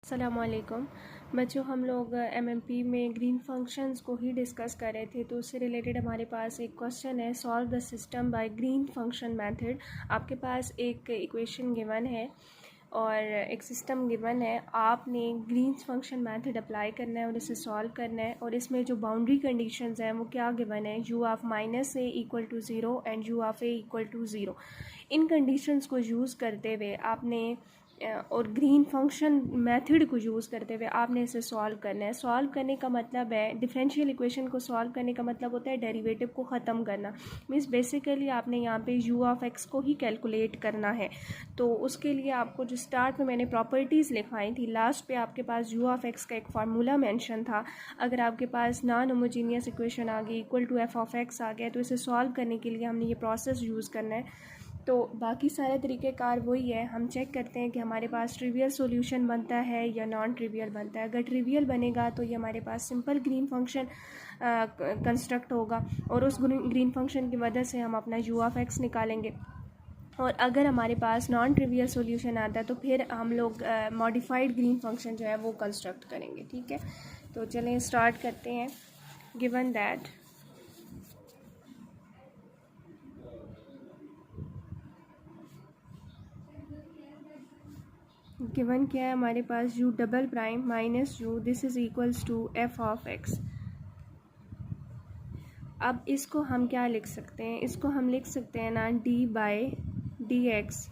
अस्सलामुअलैकुम बच्चों, हम लोग एमएमपी में ग्रीन फंक्शंस को ही डिस्कस कर रहे थे। तो उससे रिलेटेड हमारे पास एक क्वेश्चन है, solve the system by green function method. आपके पास एक इक्वेशन गिवन है और एक सिस्टम गिवन है। आपने ग्रीन फंक्शन मेथड अप्लाई करना है और इसे सॉल्व करना है। और इसमें जो बाउंड्री कंडीशंस हैं वो क्या गिवन है, u of -a equal to 0 and u of a equal to 0। इन कंडीशंस को यूज़ करते हुए आपने और ग्रीन फंक्शन मेथड को यूज़ करते हुए आपने इसे सॉल्व करना है। सॉल्व करने का मतलब है, डिफरेंशियल इक्वेशन को सॉल्व करने का मतलब होता है डेरिवेटिव को ख़त्म करना। मीन्स बेसिकली आपने यहाँ पे u ऑफ x को ही कैलकुलेट करना है। तो उसके लिए आपको जो स्टार्ट में मैंने प्रॉपर्टीज़ लिखवाई थी, लास्ट पे आपके पास u ऑफ x का एक फार्मूला मेंशन था। अगर आपके पास नॉन होमोजीनियस इक्वेशन आ गई equal to f of x आ गया, तो इसे सॉल्व करने के लिए हमने ये प्रोसेस यूज़ करना है। तो बाकी सारे तरीक़ेकार वही है। हम चेक करते हैं कि हमारे पास ट्रिवियल सॉल्यूशन बनता है या नॉन ट्रिवियल बनता है। अगर ट्रिवियल बनेगा तो ये हमारे पास सिंपल ग्रीन फंक्शन कंस्ट्रक्ट होगा और उस ग्रीन फंक्शन की मदद से हम अपना u ऑफ x निकालेंगे। और अगर हमारे पास नॉन ट्रिवियल सॉल्यूशन आता है तो फिर हम लोग मॉडिफाइड ग्रीन फंक्शन जो है वो कंस्ट्रक्ट करेंगे। ठीक है, तो चलें स्टार्ट करते हैं। गिवन दैट गिवन क्या है हमारे पास, u double prime minus u this is equals to f of x। अब इसको हम क्या लिख सकते हैं, इसको हम लिख सकते हैं ना d by D x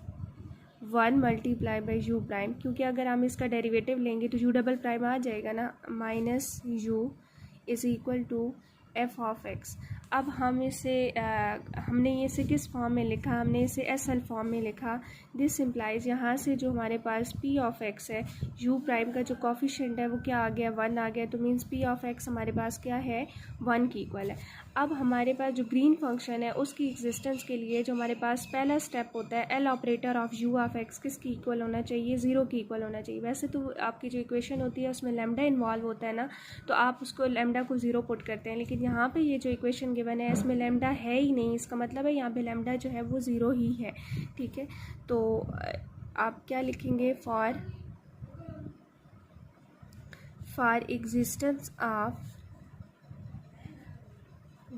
1 multiply by u prime, क्योंकि अगर हम इसका डेरिवेटिव लेंगे तो u डबल प्राइम आ जाएगा ना, minus u is equal to f of x। अब हम इसे हमने इसे किस फॉर्म में लिखा, हमने इसे एसल फॉर्म में लिखा। दिस इम्प्लाइज यहाँ से जो हमारे पास p ऑफ x है, u प्राइम का जो कॉफिशेंट है वो क्या आ गया, 1 आ गया। तो मीन्स p ऑफ x हमारे पास क्या है, 1 की इक्वल है। अब हमारे पास जो ग्रीन फंक्शन है उसकी एग्जिस्टेंस के लिए जो हमारे पास पहला स्टेप होता है, L operator of u of x किसकी इक्वल होना चाहिए, 0 की इक्वल होना चाहिए। वैसे तो आपकी जो इक्वेशन होती है उसमें लैम्डा इन्वॉल्व होता है ना, तो आप उसको लैम्डा को 0 पुट करते हैं। लेकिन यहाँ पे ये जो इक्वेशन गिवन है इसमें लैम्डा है ही नहीं, इसका मतलब है यहाँ पे लैम्डा जो है वो 0 ही है। ठीक है, तो आप क्या लिखेंगे, for existence of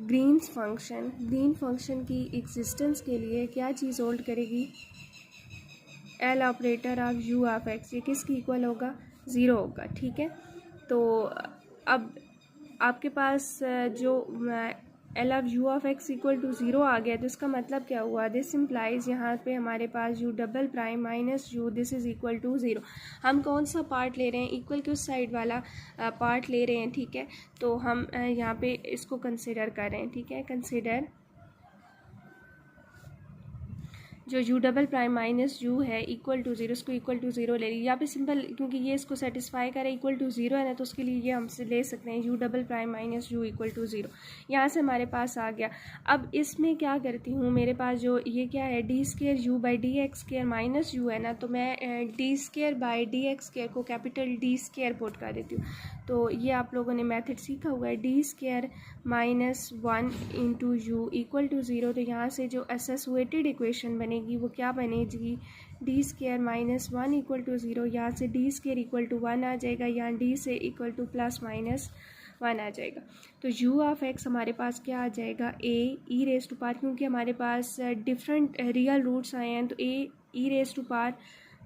green function की एग्जिस्टेंस के लिए क्या चीज़ होल्ड करेगी, L operator of u of x। ये किसकी इक्वल होगा, 0 होगा। ठीक है, तो अब आपके पास जो L of u of x equal to 0 आ गया, तो इसका मतलब क्या हुआ, दिस इम्प्लाइज यहाँ पे हमारे पास u double prime minus u this is equal to 0। हम कौन सा पार्ट ले रहे हैं, इक्वल के उस साइड वाला पार्ट ले रहे हैं। ठीक है, तो हम यहाँ पे इसको कंसिडर कर रहे हैं। ठीक है, कंसिडर जो u double prime minus u है इक्वल टू 0, इसको इक्वल टू 0 ले लीजिए। यहाँ पे सिंपल, क्योंकि ये इसको सेटिस्फाई करे इक्वल टू 0 है ना, तो उसके लिए ये हमसे ले सकते हैं u double prime minus u equal to 0। यहाँ से हमारे पास आ गया। अब इसमें क्या करती हूँ, मेरे पास जो ये क्या है, D square u by D x square minus u है ना, तो मैं D square by D x square को कैपिटल डी स्केयर पुट कर देती हूँ। तो ये आप लोगों ने मेथड सीखा हुआ है, D square minus 1 into u equal to 0। तो यहाँ से जो एसोसिएटेड इक्वेशन बनेगी वो क्या बनेगी, D square minus 1 equal to 0। यहाँ से डी स्केयर इक्वल टू 1 आ जाएगा, यहाँ डी से इक्वल टू प्लस माइनस 1 आ जाएगा। तो u ऑफ x हमारे पास क्या आ जाएगा, a e raise to power, क्योंकि हमारे पास डिफरेंट रियल रूट्स आए हैं, तो a e raise to power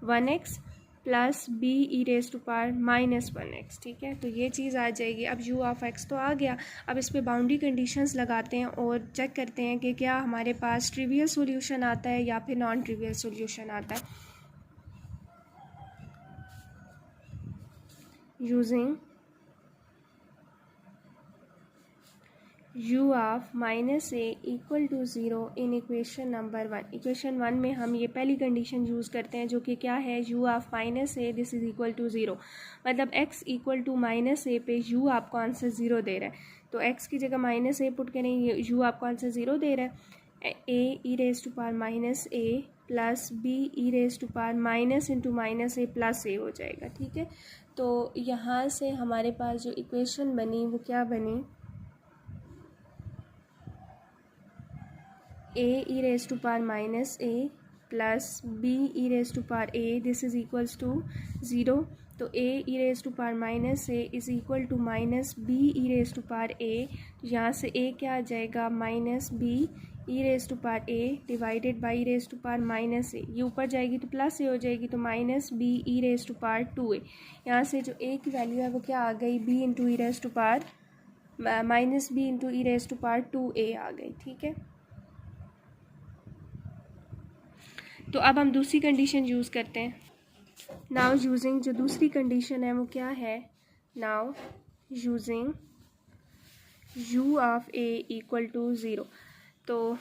1x plus b e raise to power minus 1x। ठीक है, तो ये चीज़ आ जाएगी। अब u ऑफ x तो आ गया। अब इस पे बाउंड्री कंडीशंस लगाते हैं और चेक करते हैं कि क्या हमारे पास ट्रिवियल सॉल्यूशन आता है या फिर नॉन ट्रिवियल सॉल्यूशन आता है। Using u of minus a equal to 0 in equation number 1। Equation 1 में हम ये पहली कंडीशन यूज़ करते हैं, जो कि क्या है, u of minus a this is equal to 0। मतलब x equal to minus a पे u आपको आंसर 0 दे रहा है, तो x की जगह माइनस ए पुट करें, u आपको आंसर 0 दे रहा है। a e raise to power minus a plus b e raise to power minus into minus a plus a हो जाएगा। ठीक है, तो यहाँ से हमारे पास जो इक्वेशन बनी वो क्या बनी, a e raise to power minus a plus b e raise to power a this is equals to 0। तो a e raise to power minus a is equal to minus b e raise to power a. तो यहाँ से a क्या आ जाएगा, minus b e raise to power a divided by e raise to power minus a. ये ऊपर जाएगी तो प्लस ए हो जाएगी, तो minus b e raise to power 2a। यहाँ से जो a की वैल्यू है वो क्या आ गई, b into e raise to power minus b into e raise to power 2a आ गई। ठीक है, तो अब हम दूसरी कंडीशन यूज़ करते हैं। नाउ यूजिंग, जो दूसरी कंडीशन है वो क्या है, now using u of a equal to 0। तो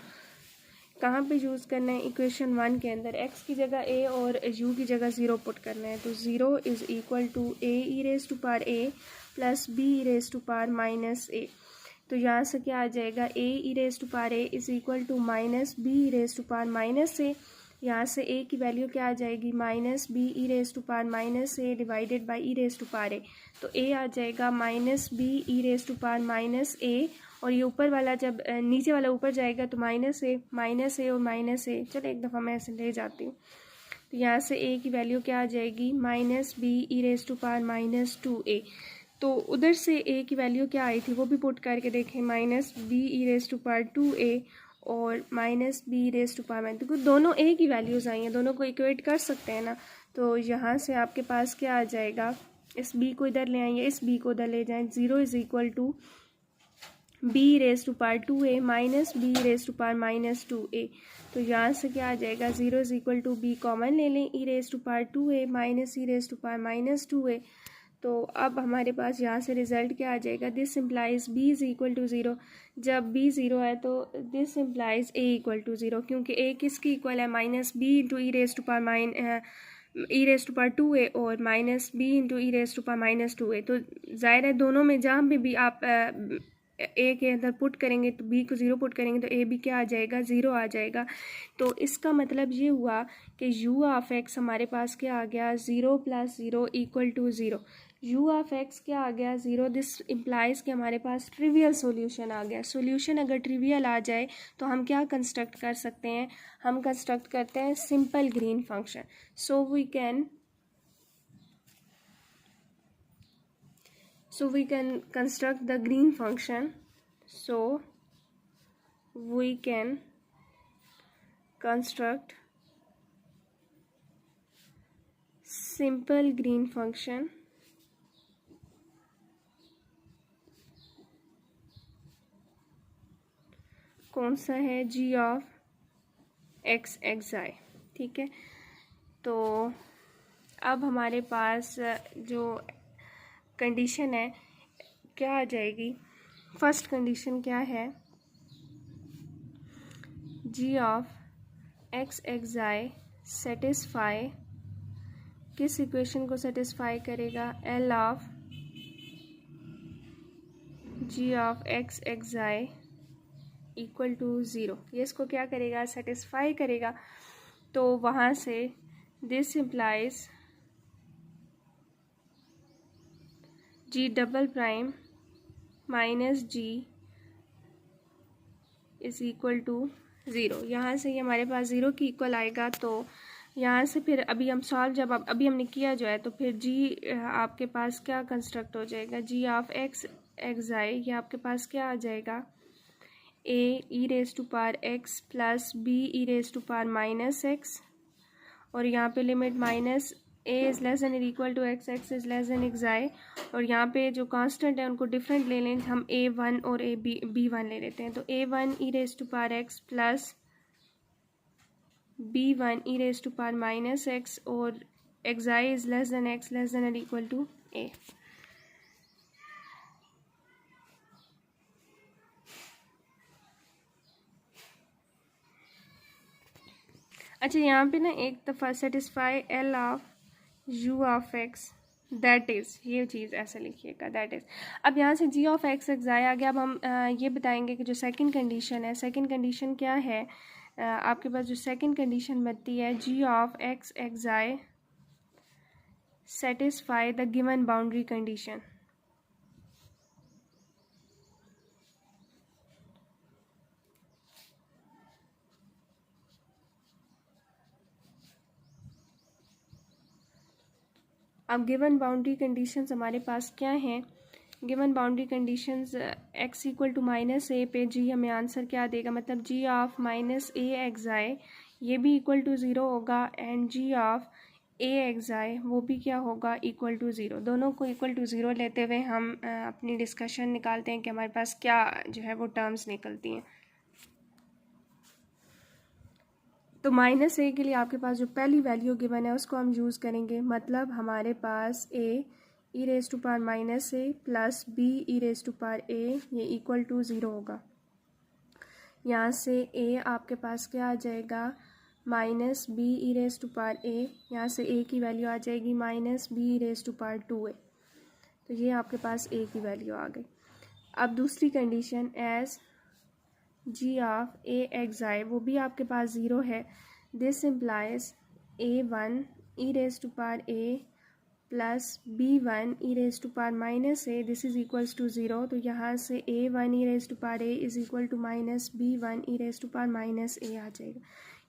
कहाँ पे यूज़ करना है, इक्वेशन 1 के अंदर x की जगह a और u की जगह 0 पुट करना है। तो 0 is equal to a e raise to power a plus b e raise to power minus a। तो यहाँ से क्या आ जाएगा, a e raise to power a is equal to minus b e raise to power minus a। यहाँ से a की value क्या आ जाएगी, minus b e raise to power minus a divided by e raise to power a. तो a आ जाएगा minus b e raise to power minus a, और ये ऊपर वाला जब नीचे वाला ऊपर जाएगा तो माइनस ए और माइनस ए। चलो एक दफ़ा मैं ऐसे ले जाती हूँ। तो यहाँ से a की वैल्यू क्या आ जाएगी, minus b e raise to power minus 2a। तो उधर से a की वैल्यू क्या आई थी वो भी पुट करके देखें, minus b e raise to power 2a और minus b raise to power minus, क्योंकि दोनों a की वैल्यूज़ आई हैं, दोनों को इक्वेट कर सकते हैं ना। तो यहाँ से आपके पास क्या आ जाएगा, इस b को इधर ले आएंगे, इस b को उधर ले जाएं। 0 is equal to b raise to power 2a minus b raise to power minus 2a। तो यहाँ से क्या आ जाएगा, 0 is equal to b common ले लें, e raise to power 2a minus e raise to power minus 2a। तो अब हमारे पास यहाँ से रिज़ल्ट क्या आ जाएगा, this implies b is equal to 0। जब b 0 है तो this implies a equal to 0, क्योंकि a किसकी इक्वल है, minus b into e raise to power e raise to power 2a और minus b into e raise to power minus 2a। तो ज़ाहिर है दोनों में जहाँ पे भी आप a के अंदर पुट करेंगे तो b को 0 पुट करेंगे तो a भी क्या आ जाएगा, 0 आ जाएगा। तो इसका मतलब ये हुआ कि u ऑफ x हमारे पास क्या आ गया, 0 plus 0 equal to 0। u of x क्या आ गया, 0। दिस इम्प्लाइज कि हमारे पास ट्रिवियल सॉल्यूशन आ गया। सॉल्यूशन अगर ट्रिवियल आ जाए तो हम क्या कंस्ट्रक्ट कर सकते हैं, हम कंस्ट्रक्ट करते हैं simple green function. So we can construct the green function. So we can construct simple green function कौन सा है, g ऑफ x xi। ठीक है, तो अब हमारे पास जो कंडीशन है क्या आ जाएगी, फर्स्ट कंडीशन क्या है, g of x xi satisfy, किस इक्वेशन को सेटिस्फाई करेगा, L of g of x xi equal to 0। ये इसको क्या करेगा, सेटिस्फाई करेगा। तो वहाँ से this implies g double prime minus g is equal to 0। यहाँ से ये हमारे पास 0 की इक्वल आएगा। तो यहाँ से फिर अभी हम सॉल्व, जब अभी हमने किया जो है, तो फिर g आपके पास क्या कंस्ट्रक्ट हो जाएगा, g ऑफ x xi, ये आपके पास क्या आ जाएगा, a e raise to power x plus b e raise to power minus x, और यहाँ पे limit minus a is less than equal to x, x is less than xi, और यहाँ पे जो कांस्टेंट है उनको डिफरेंट ले लें, हम a1 और b1 ले लेते हैं। तो a1 e raise to power x plus b1 e raise to power minus x, और xi is less than x less than equal to a। अच्छा, यहाँ पे ना एक दफ़ा satisfy L of u of x, that is, ये चीज़ ऐसे लिखिएगा, दैट इज़। अब यहाँ से g ऑफ x xi आ गया। अब हम ये बताएंगे कि जो सेकंड कंडीशन है, सेकंड कंडीशन क्या है, आपके पास जो सेकंड कंडीशन बनती है, g of x xi satisfy the given boundary condition. अब गिवन बाउंड्री कंडीशंस हमारे पास क्या हैं? Given boundary conditions x equal to minus a पे जी हमें आंसर क्या देगा, मतलब g of minus a x i ये भी इक्वल टू ज़ीरो होगा, and g of a x i वो भी क्या होगा, इक्वल टू ज़ीरो। दोनों को इक्वल टू ज़ीरो लेते हुए हम अपनी डिस्कशन निकालते हैं कि हमारे पास क्या जो है वो टर्म्स निकलती हैं। तो माइनस ए के लिए आपके पास जो पहली वैल्यू गिवन है उसको हम यूज़ करेंगे, मतलब हमारे पास a e raise to power minus a plus b e raise to power a ये इक्वल टू ज़ीरो होगा। यहाँ से ए आपके पास क्या आ जाएगा, minus b e raise to power a, यहाँ से ए की वैल्यू आ जाएगी minus b e raise to power two a, तो ये आपके पास ए की वैल्यू आ गई। अब दूसरी condition as g of a x i वो भी आपके पास ज़ीरो है। This implies a one e raise to power a plus b one e raise to power minus a this is equals to zero. तो यहाँ से a one e raise to power a is equal to minus b one e raise to power minus a आ जाएगा।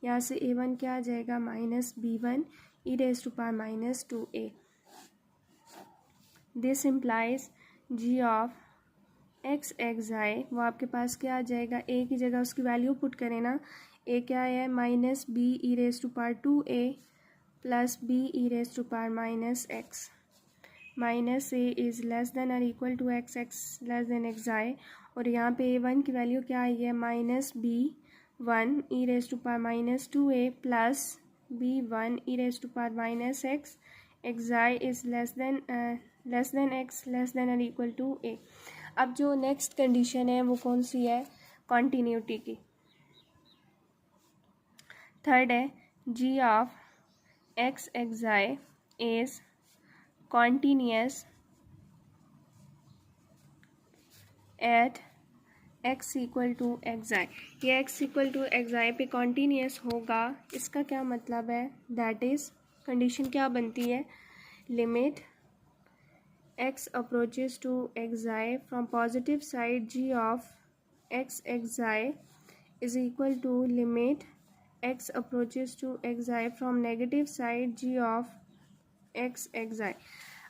यहाँ से a one क्या आ जाएगा, minus b one e raise to power minus two a. This implies g of x x i वो आपके पास क्या आ जाएगा, ए की जगह उसकी वैल्यू पुट करें ना, ए क्या है minus b e raise to power two a plus b e raise to power minus x, minus a is less than और equal to x x less than x i. और यहाँ पे ए one की value क्या आई है, minus b one e raise to power minus two a plus b one e raise to power minus x, x i is less than x less than और equal to a. अब जो next condition है वो कौन सी है, continuity की। Third है g of x x i is continuous at x equal to x i. ये x equal to x i पे कॉन्टीन्यूअस होगा, इसका क्या मतलब है, दैट इज़ कंडीशन क्या बनती है, limit x approaches to xi from positive side g of x xi is equal to limit x approaches to xi from negative side g of x xi।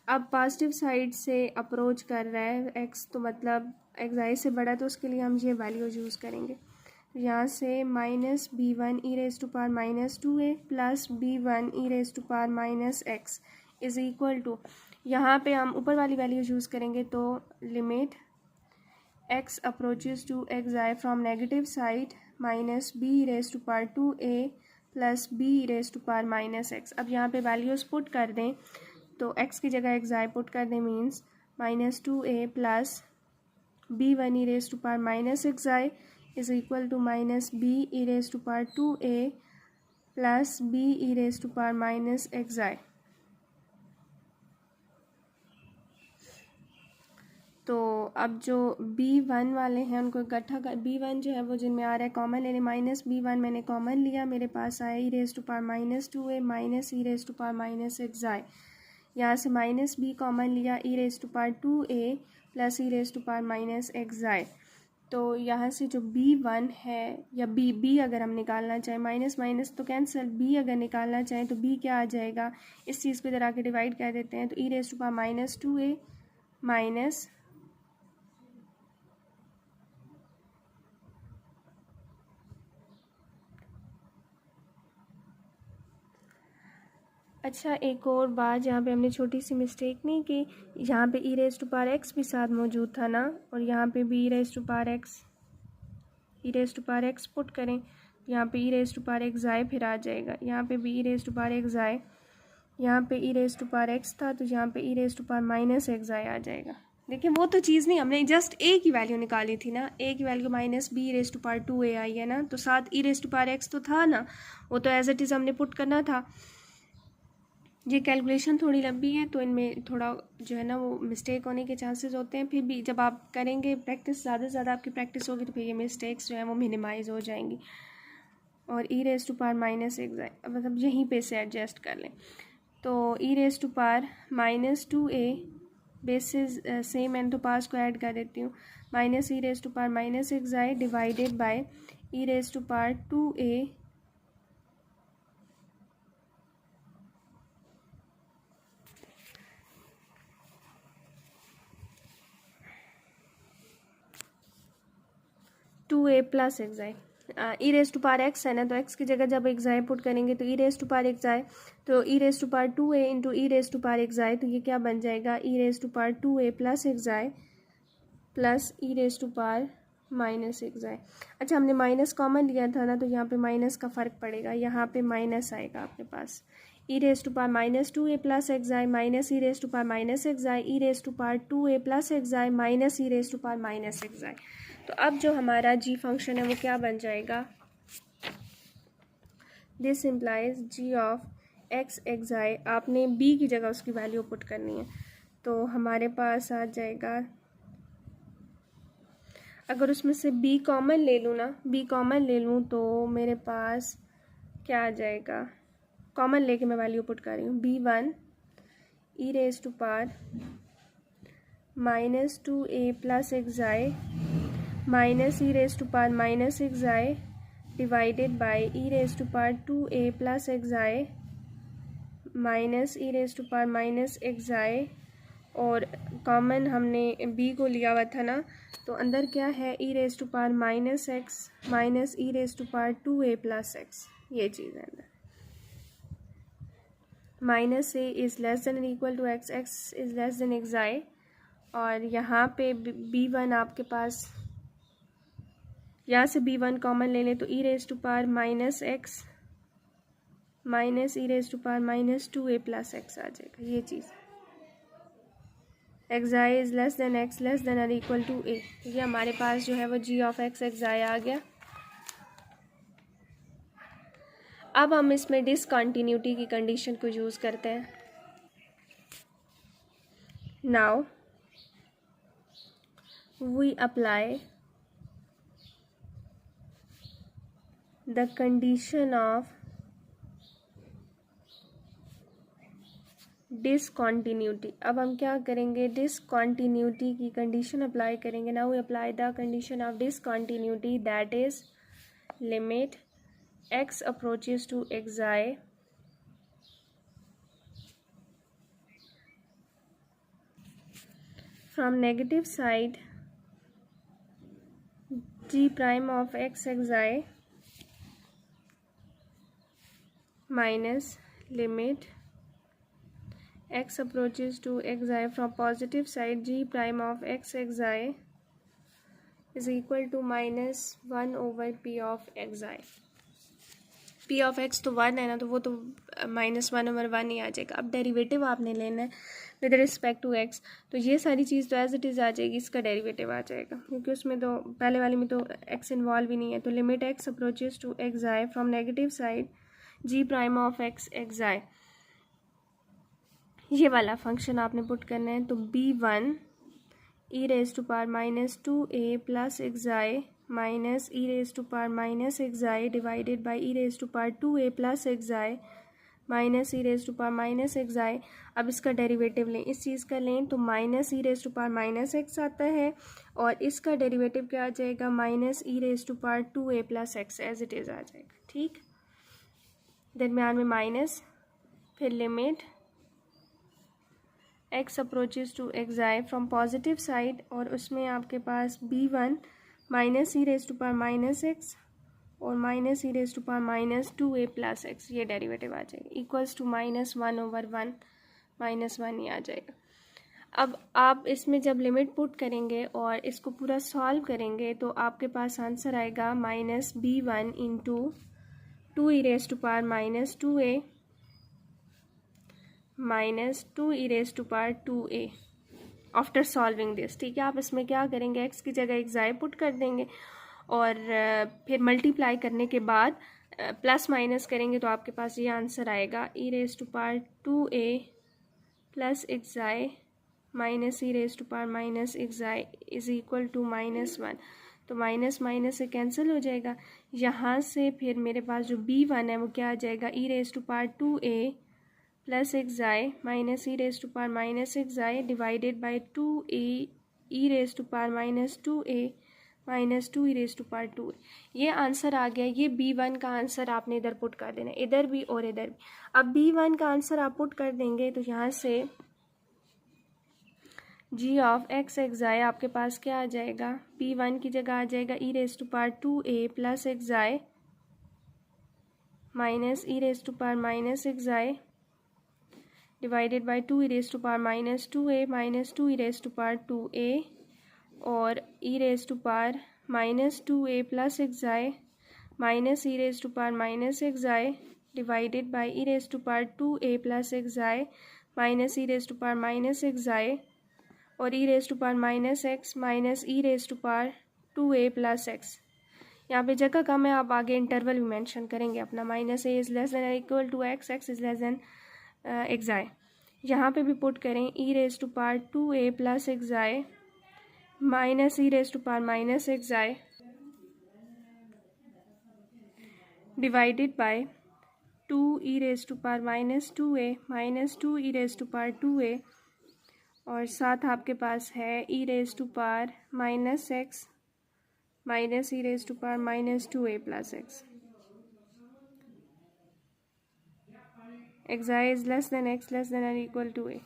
अब positive side से approach कर रहा है x, तो मतलब xi से बड़ा, तो उसके लिए हम ये वैल्यू यूज़ करेंगे। यहाँ से minus b one e raise to power minus two a plus b one e raise to power minus x is equal to, यहाँ पे हम ऊपर वाली वैल्यू यूज़ करेंगे, तो limit x approaches to x i from negative side minus b raise to power two a plus b raise to power minus x. अब यहाँ पे वैल्यूज़ पुट कर दें, तो x की जगह एक्स आई पुट कर दें, means minus two a plus b one e raise to power minus x i is equal to minus b e raise to power two a plus b e raise to power minus x i. तो अब जो b1 वाले हैं उनको इकट्ठा कर, b1 जो है वो जिनमें आ रहा है कॉमन लेने, माइनस b1 मैंने कॉमन लिया, मेरे पास आया e raise to power minus two a minus e raise to power minus x i. यहाँ से माइनस b कॉमन लिया, e raise to power two a plus e raise to power minus x i. तो यहाँ से जो b1 है या b अगर हम निकालना चाहें, माइनस माइनस तो कैंसिल, b अगर निकालना चाहें तो b क्या आ जाएगा, इस चीज़ को इधर आके डिवाइड कर देते हैं, तो e raise to power minus two a minus अच्छा एक और बात, जहाँ पे हमने छोटी सी मिस्टेक नहीं की, यहाँ पे e raise to power x भी साथ मौजूद था ना, और यहाँ पे भी e raise to power x put करें, यहाँ पे e raise to power x i फिर आ जाएगा, यहाँ पे भी e raise to power x i, यहाँ पे e raise to power x था तो यहाँ पे e raise to power minus x i आ जाएगा। देखिए वो तो चीज़ नहीं, हमने जस्ट ए की वैल्यू निकाली थी ना, ए की value minus b raise to power two a आई है ना, तो साथ e raise to power x तो था ना, वो तो एज इट इज़ हमने पुट करना था। ये कैलकुलेशन थोड़ी लंबी है तो इनमें थोड़ा जो है ना वो मिस्टेक होने के चांसेस होते हैं, फिर भी जब आप करेंगे प्रैक्टिस, ज़्यादा से ज़्यादा आपकी प्रैक्टिस होगी तो फिर ये मिस्टेक्स जो है वो मिनिमाइज हो जाएंगी। और e raise to power minus x i, मतलब यहीं पे से एडजस्ट कर लें, तो e raise to power minus two a basis same an तो पास को ऐड कर देती हूँ, minus e raise to power minus x i divided by e raise to power two a 2a plus x i, e raise to power x है ना, तो x की जगह जब एक्साई पुट करेंगे तो e raise to power x i, तो e raise to power 2a into e raise to power x i, तो ये क्या बन जाएगा, e raise to power 2a plus x i plus e raise to power minus x i. अच्छा, हमने माइनस कॉमन लिया था ना, तो यहाँ पे माइनस का फ़र्क पड़ेगा, यहाँ पे माइनस आएगा आपके पास, e raise to power minus 2a plus एक्साई minus e raise to power minus x i, e raise to power 2a plus एक्साई minus e raise to power minus x i. तो अब जो हमारा जी फंक्शन है वो क्या बन जाएगा, this implies g of x xi, आपने बी की जगह उसकी वैल्यू पुट करनी है, तो हमारे पास आ जाएगा, अगर उसमें से बी कॉमन ले लूँ ना, बी कॉमन ले लूँ तो मेरे पास क्या आ जाएगा, कॉमन लेके मैं वैल्यू पुट कर रही हूँ, b1 e raise to power minus 2a plus एक्साई minus e raise to power minus एक्साई divided by e raise to power 2a plus एक्साई minus e raise to power minus xi, और common हमने b को लिया हुआ था ना, तो अंदर क्या है, e raise to power minus x minus e raise to power 2a plus x, ये चीज़ है अंदर, minus a is less than equal to x, x is less than x i, और यहाँ पे b1 आपके पास, यहाँ से b1 कॉमन ले लें तो e raise to power minus x minus e raise to power minus 2a plus x आ जाएगा, ये चीज़, x i is less than x less than और इक्वल टू ए, ये हमारे पास जो है वो जी ऑफ एक्स एक्साई आ गया। अब हम इसमें डिसकंटिन्यूटी की कंडीशन को यूज़ करते हैं। Now we apply the condition of discontinuity. अब हम क्या करेंगे, डिसकंटिन्यूटी की कंडीशन अप्लाई करेंगे। Now we apply the condition of discontinuity, that is limit x approaches to xi from negative side g prime of x xi minus limit x approaches to xi from positive side g prime of x xi is equal to minus 1 over p of xi। P of x तो 1 है ना, तो वो तो -1 over 1 ही आ जाएगा। अब derivative आपने लेना है विद रिस्पेक्ट टू एक्स, तो ये सारी चीज़ तो एज इट इज़ आ जाएगी, इसका डेरिवेटिव आ जाएगा, क्योंकि उसमें तो पहले वाले में तो एक्स इन्वॉल्व ही नहीं है। तो limit x approaches to x i from negative side g prime of x x i, ये वाला फंक्शन आपने पुट करना है। तो b1 e raise to power minus 2a plus x i minus e raise to power minus x i divided by e raise to power 2a plus x i minus e raise to power minus x i. अब इसका derivative लें, इस चीज़ का लें तो minus e raise to power minus x आता है, और इसका डेरिवेटिव क्या आ जाएगा, minus e raise to power 2a plus x, as it is आ जाएगा। ठीक, दरम्यान में माइनस, फिर limit x approaches to x i from positive side, और उसमें आपके पास b1 minus e raise to power minus x और minus e raise to power minus 2a plus x, ये डेरिवेटिव आ जाएगा, इक्वल्स टू -1 ओवर 1 -1 ही आ जाएगा। अब आप इसमें जब लिमिट पुट करेंगे और इसको पूरा सॉल्व करेंगे तो आपके पास आंसर आएगा minus b1 into 2 e raise to power minus 2a minus 2 e raise to power 2a after solving this. ठीक है, आप इसमें क्या करेंगे, एक्स की जगह एक्साई पुट कर देंगे, और फिर मल्टीप्लाई करने के बाद प्लस माइनस करेंगे तो आपके पास ये आंसर आएगा, e raise to power 2a plus एक्साई minus e raise to power minus x i is equal to -1। तो माइनस माइनस से कैंसिल हो जाएगा, यहाँ से फिर मेरे पास जो b1 है वो क्या आ जाएगा, e raise to power 2a plus एक्साई minus e raise to power minus एक्साई divided by 2a e raise to power minus 2a minus 2 e raise to power 2। ये आंसर आ गया। ये b1 का आंसर आपने इधर पुट कर देना, इधर भी और इधर भी। अब b1 का आंसर आप पुट कर देंगे तो यहाँ से जी ऑफ एक्स एक्स आई आपके पास क्या आ जाएगा, P1 की जगह आ जाएगा e raise to power 2a plus x i minus e raise to power minus x i divided by 2 e raise to power minus 2a minus 2 e raise to power 2a और e raise to power minus 2a plus x i minus e raise to power minus x i divided by e raise to power 2a plus x i minus e raise to power minus x i और e raise to power minus x minus e raise to power 2a plus x. यहाँ पे जगह कम है, आप आगे interval भी mention करेंगे अपना, minus a is less than equal to x, x is less than x i. यहाँ पे भी पुट करें e raise to power 2a plus x i minus e raise to power minus x i divided by 2 e raise to power minus 2a minus 2 e raise to power 2a और साथ आपके पास है e raise to power minus x minus e raise to power minus 2a plus x. X i is less than x less than और equal to a,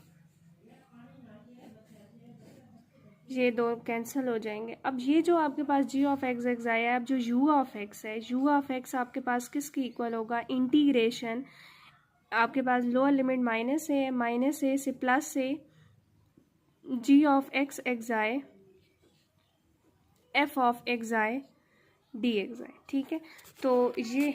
ये दो cancel हो जाएंगे। अब ये जो आपके पास g of x x i है, अब जो यू ऑफ एक्स है, यू ऑफ एक्स आपके पास किसकी इक्वल होगा, इंटीग्रेशन आपके पास लोअर लिमिट माइनस ए से plus a g of x x i f of x i d x i. ठीक है, तो ये